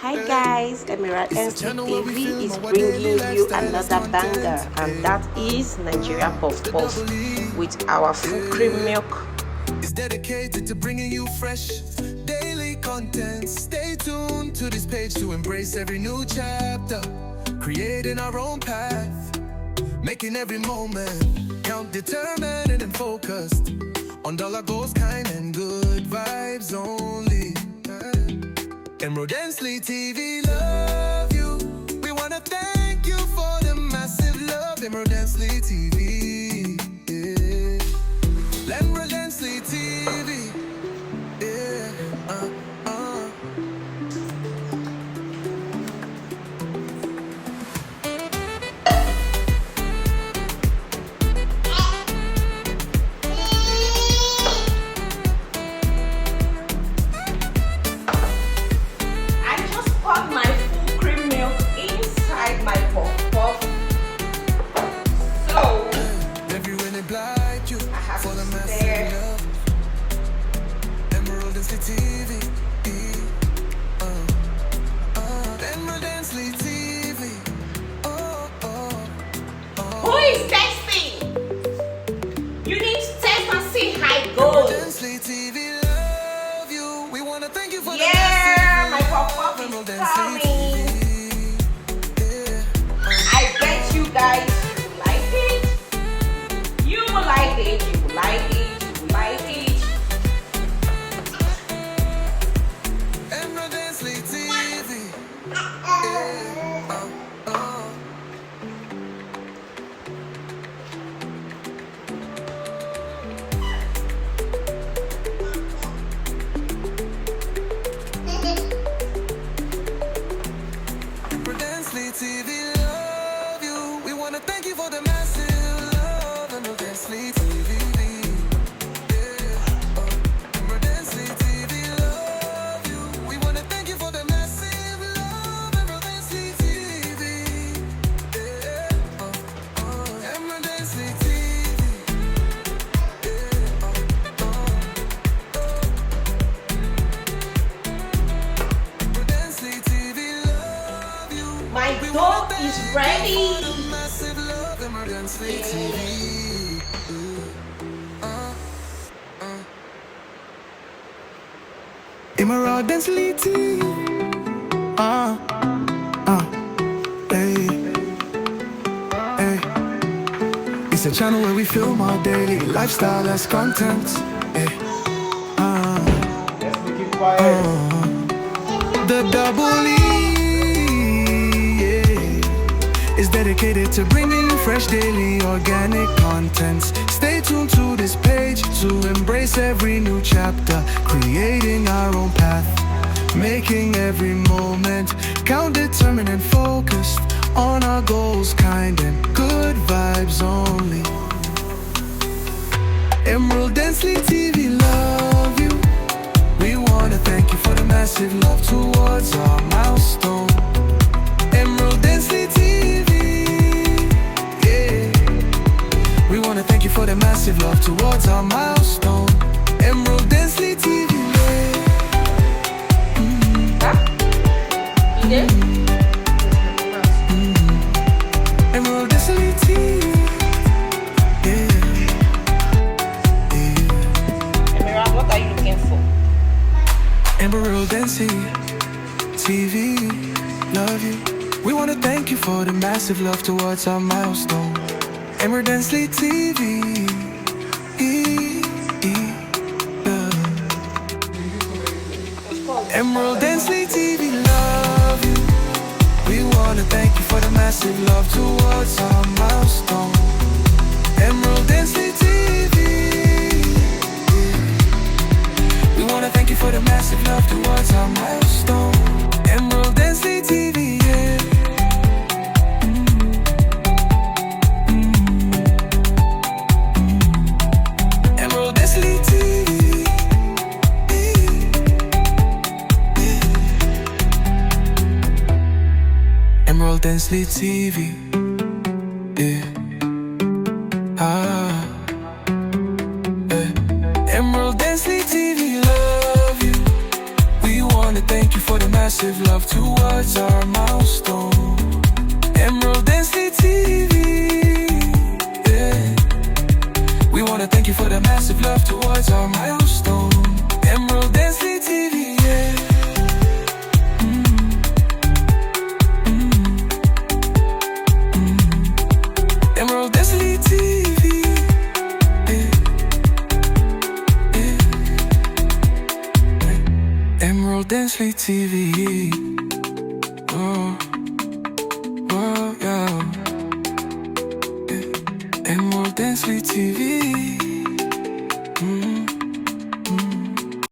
Hi guys, Emerald TV is bringing you another banger, and that is Nigeria Puff Puff with our full cream milk. It's dedicated to bringing you fresh daily content. Stay tuned to this page to embrace every new chapter, creating our own path, making every moment count, determined and focused on dollar goals, kind and good vibes only. Emerald TV, love you. We wanna thank you for the massive love. Emerald TV, yeah. Emerald TV, yeah. Who is texting? You need to text and see how it goes. Yeah, my pop-up is coming. I bet you guys will like it. You will like it. You will like it. You will like it. TV, love you. We wanna thank you for the massive love. Emerald TV, yeah. Emerald TV, love you. We wanna thank you for the massive love. Emerald TV, yeah. Emerald TV, My dog is ready. Emerald TV, hey, hey. It's a channel where we film our daily lifestyle as content. Hey. Let's make it quiet. The double E is dedicated to bringing you fresh daily organic contents. Stay tuned to this page to embrace every new chapter, creating our own path, making every moment count, determined and focused on our goals, kind and good vibes only. Emerald TV, love you. We wanna thank you for the massive love towards our milestone. Emerald TV, yeah. We wanna thank you for the massive love towards our milestone. Emerald TV, yeah. Emerald TV, yeah. Emerald, what are you looking for? Emerald TV, love you. We wanna thank you for the massive love towards our milestone. Emerald TV, Emerald TV, love you. We wanna thank you for the massive love towards our milestone. Emerald TV, we wanna thank you for the massive love towards our milestone. Emerald TV, yeah. Emerald TV, Emerald TV, yeah. Emerald Densely TV, love you. We wanna thank you for the massive love towards our milestone. Emerald Densely TV, yeah. We wanna thank you for the massive love towards our milestone. Emerald Densely TV, yeah. Emerald Densely TV, yeah. Yeah. Emerald Densely TV. Oh, oh, yeah. Yeah. Emerald Densely TV.